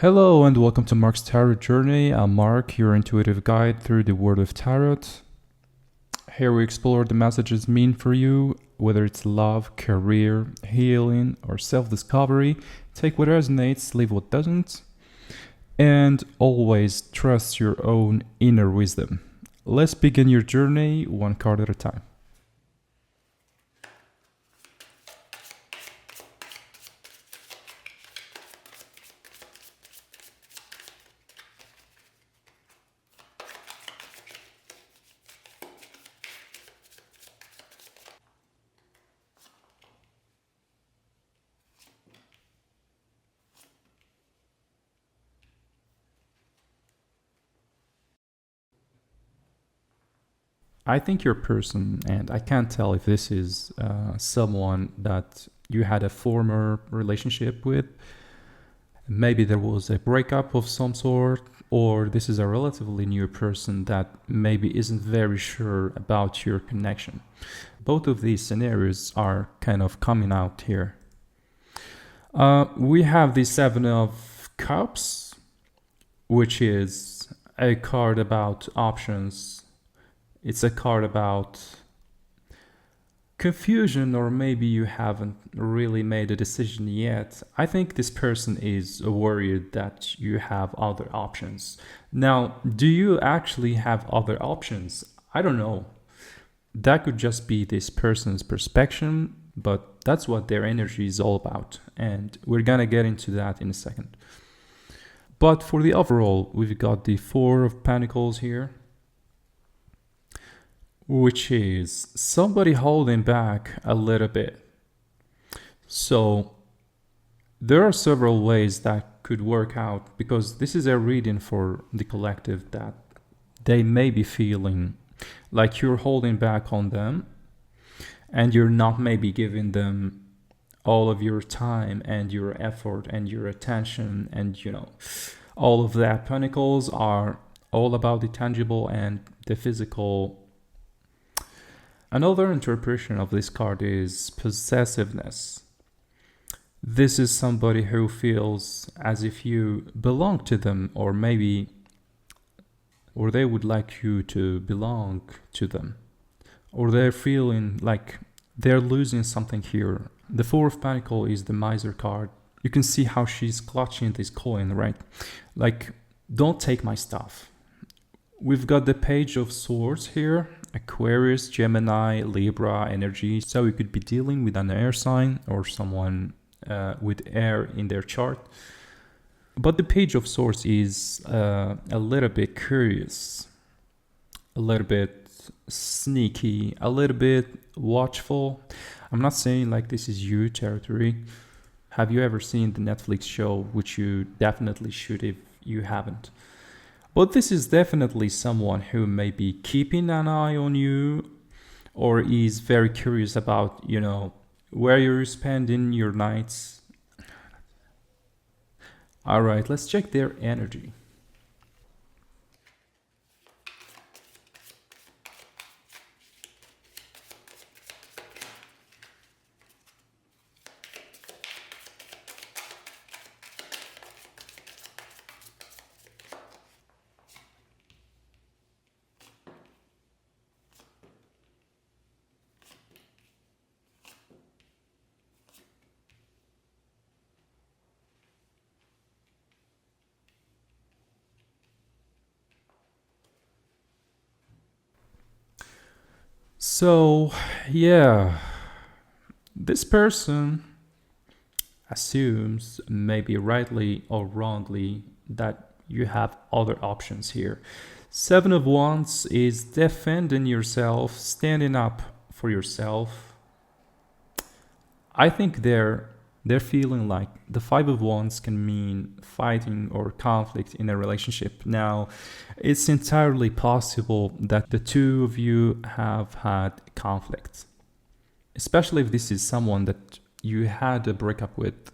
Hello and welcome to Mark's Tarot Journey. I'm Mark, your intuitive guide through the world of tarot. Here we explore the messages mean for you, whether it's love, career, healing, or self-discovery. Take what resonates, leave what doesn't, and always trust your own inner wisdom. Let's begin your journey one card at a time. I think your person, and I can't tell if this is someone that you had a former relationship with. Maybe there was a breakup of some sort, or this is a relatively new person that maybe isn't very sure about your connection. Both of these scenarios are kind of coming out here. We have the Seven of Cups, which is a card about options. It's a card about confusion, or maybe you haven't really made a decision yet. I think this person is worried that you have other options. Now, do you actually have other options? I don't know. That could just be this person's perspective, but that's what their energy is all about. And we're gonna get into that in a second. But for the overall, we've got the Four of Pentacles here, which is somebody holding back a little bit. So there are several ways that could work out, because this is a reading for the collective that they may be feeling like you're holding back on them and you're not maybe giving them all of your time and your effort and your attention and all of that. Pentacles are all about the tangible and the physical. Another interpretation of this card is possessiveness. This is somebody who feels as if you belong to them, or they would like you to belong to them, or they're feeling like they're losing something here. The Four of Pentacles is the Miser card. You can see how she's clutching this coin, right? Like, don't take my stuff. We've got the Page of Swords here, Aquarius, Gemini, Libra energy. So you could be dealing with an air sign or someone with air in their chart. But the Page of Swords is a little bit curious, a little bit sneaky, a little bit watchful. I'm not saying like this is you territory. Have you ever seen the Netflix show, which you definitely should if you haven't? But this is definitely someone who may be keeping an eye on you, or is very curious about, where you're spending your nights. All right, let's check their energy. So, yeah, this person assumes, maybe rightly or wrongly, that you have other options here. Seven of Wands is defending yourself, standing up for yourself. I think they're feeling like the Five of Wands can mean fighting or conflict in a relationship. Now, it's entirely possible that the two of you have had conflict, especially if this is someone that you had a breakup with.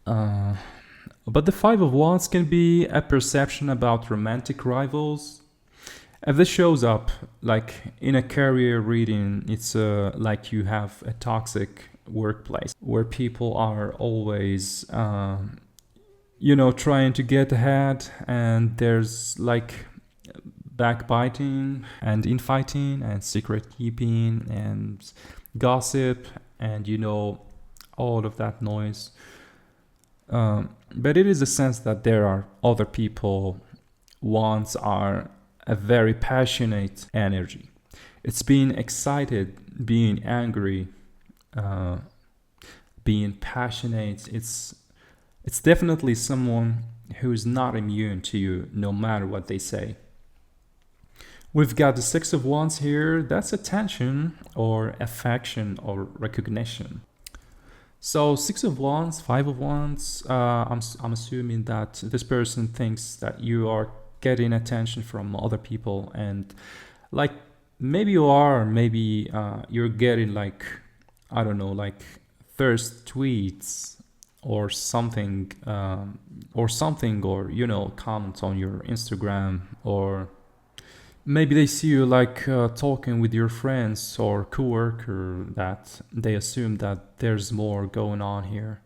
But the Five of Wands can be a perception about romantic rivals. If this shows up like in a career reading, it's like you have a toxic workplace where people are always trying to get ahead, and there's like backbiting and infighting and secret keeping and gossip and all of that noise. But it is a sense that there are other people. Wants are a very passionate energy. It's being excited, being angry, uh, being passionate. It's definitely someone who is not immune to you, no matter what they say. We've got the Six of Wands here. That's attention or affection or recognition. So Six of Wands, Five of Wands. I'm assuming that this person thinks that you are getting attention from other people, and like maybe you are, maybe you're getting like, I don't know, like thirst tweets or something, or comments on your Instagram, or maybe they see you like talking with your friends or coworker, that they assume that there's more going on here.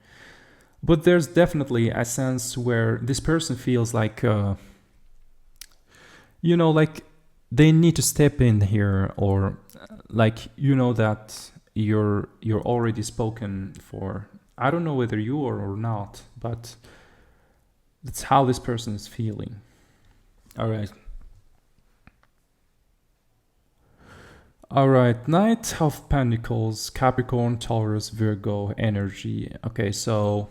But there's definitely a sense where this person feels like, like they need to step in here, or like that you're already spoken for. I don't know whether you are or not, but that's how this person is feeling. All right. All right, Knight of Pentacles, Capricorn, Taurus, Virgo energy. Okay, so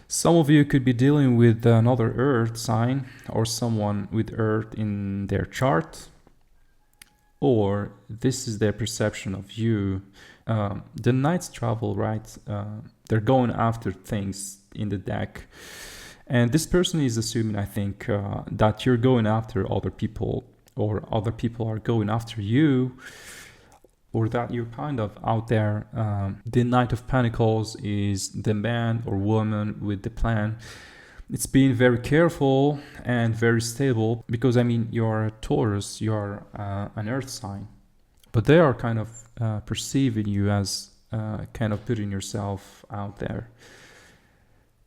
some of you could be dealing with another earth sign or someone with earth in their chart, or this is their perception of you. The Knights travel, right? They're going after things in the deck. And this person is assuming, I think, that you're going after other people, or other people are going after you, or that you're kind of out there. The Knight of Pentacles is the man or woman with the plan. It's being very careful and very stable, because you're a Taurus, you're an earth sign, but they are kind of perceiving you as kind of putting yourself out there.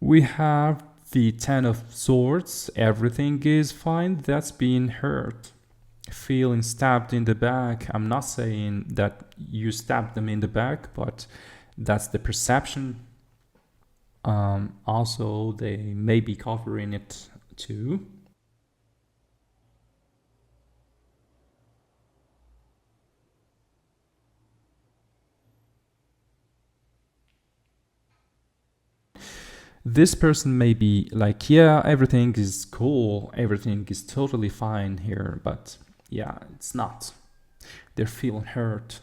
We have the Ten of Swords. Everything is fine. That's being hurt, feeling stabbed in the back. I'm not saying that you stabbed them in the back, but that's the perception. Also, they may be covering it too. This person may be like, yeah, everything is cool, everything is totally fine here, but yeah, it's not. They're feeling hurt.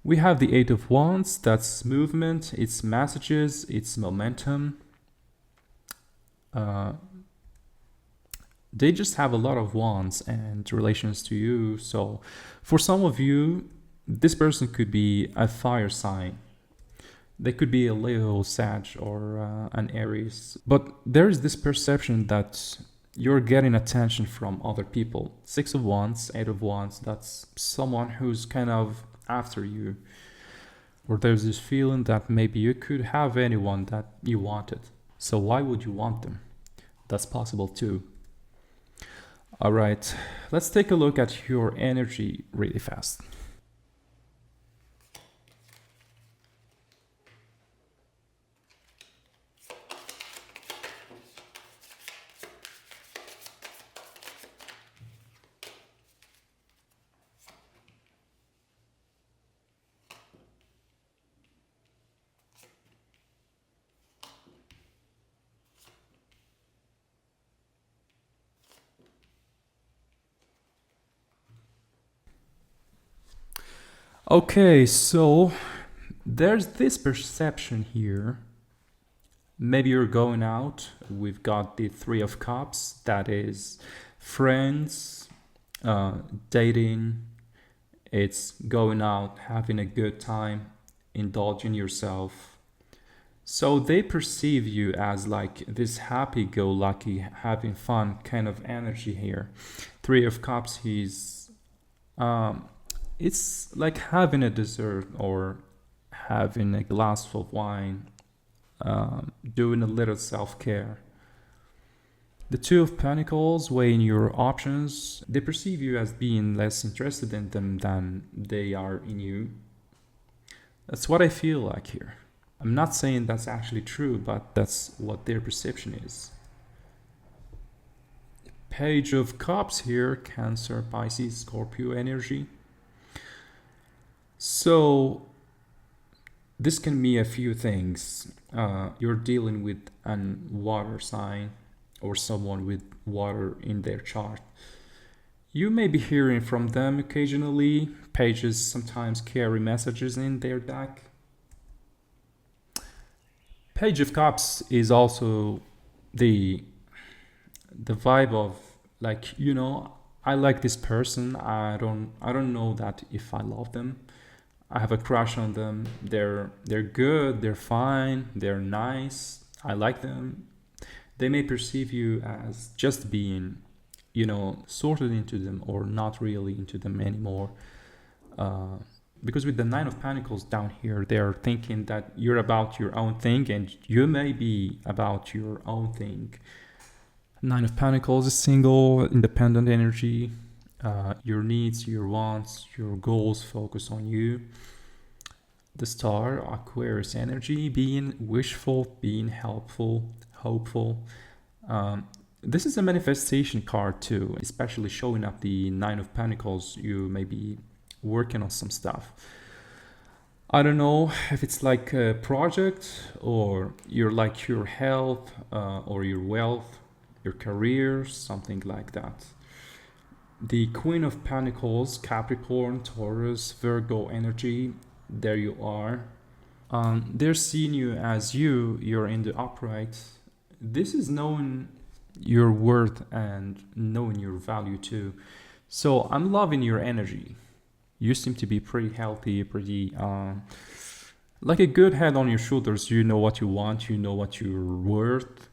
We have the Eight of Wands. That's movement, it's messages, it's momentum. They just have a lot of wands and relations to you. So for some of you, this person could be a fire sign. They could be a Leo, Sag, or an Aries. But there is this perception that you're getting attention from other people. Six of Wands, Eight of Wands, that's someone who's kind of after you. Or there's this feeling that maybe you could have anyone that you wanted. So why would you want them? That's possible too. All right, let's take a look at your energy really fast. Okay, so there's this perception here. Maybe you're going out. We've got the Three of Cups. That is friends, dating. It's going out, having a good time, indulging yourself. So they perceive you as like this happy-go-lucky, having fun kind of energy here. Three of Cups, it's like having a dessert or having a glass of wine, doing a little self-care. The Two of Pentacles weighing your options. They perceive you as being less interested in them than they are in you. That's what I feel like here. I'm not saying that's actually true, but that's what their perception is. Page of Cups here, Cancer, Pisces, Scorpio energy. So this can be a few things. You're dealing with an water sign or someone with water in their chart. You may be hearing from them occasionally. Pages sometimes carry messages in their deck. Page of Cups is also the vibe of, like, you know, I like this person. I don't know that if I love them. I have a crush on them. They're good, they're fine, they're nice. I like them. They may perceive you as just being, you know, sorted into them or not really into them anymore. Because with the Nine of Pentacles down here, they're thinking that you're about your own thing and you may be about your own thing. Nine of Pentacles is single, independent energy. Your needs, your wants, your goals focus on you. The Star, Aquarius energy, being wishful, being helpful, hopeful. This is a manifestation card too, especially showing up the Nine of Pentacles. You may be working on some stuff. I don't know if it's like a project or you're like your health or your wealth, your career, something like that. The Queen of Pentacles, Capricorn, Taurus, Virgo energy, there you are. They're seeing you as you're in the upright. This is knowing your worth and knowing your value too. So I'm loving your energy. You seem to be pretty healthy, pretty like a good head on your shoulders. You know what you want, you know what you're worth.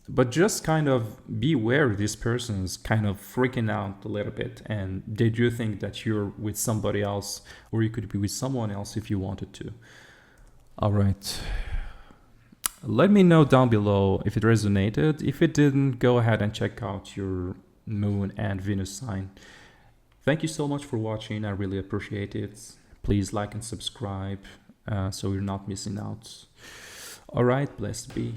But just kind of be aware this person's kind of freaking out a little bit, and they do think that you're with somebody else, or you could be with someone else if you wanted to. All right. Let me know down below if it resonated. If it didn't, go ahead and check out your moon and Venus sign. Thank you so much for watching. I really appreciate it. Please like and subscribe so you're not missing out. All right, blessed be.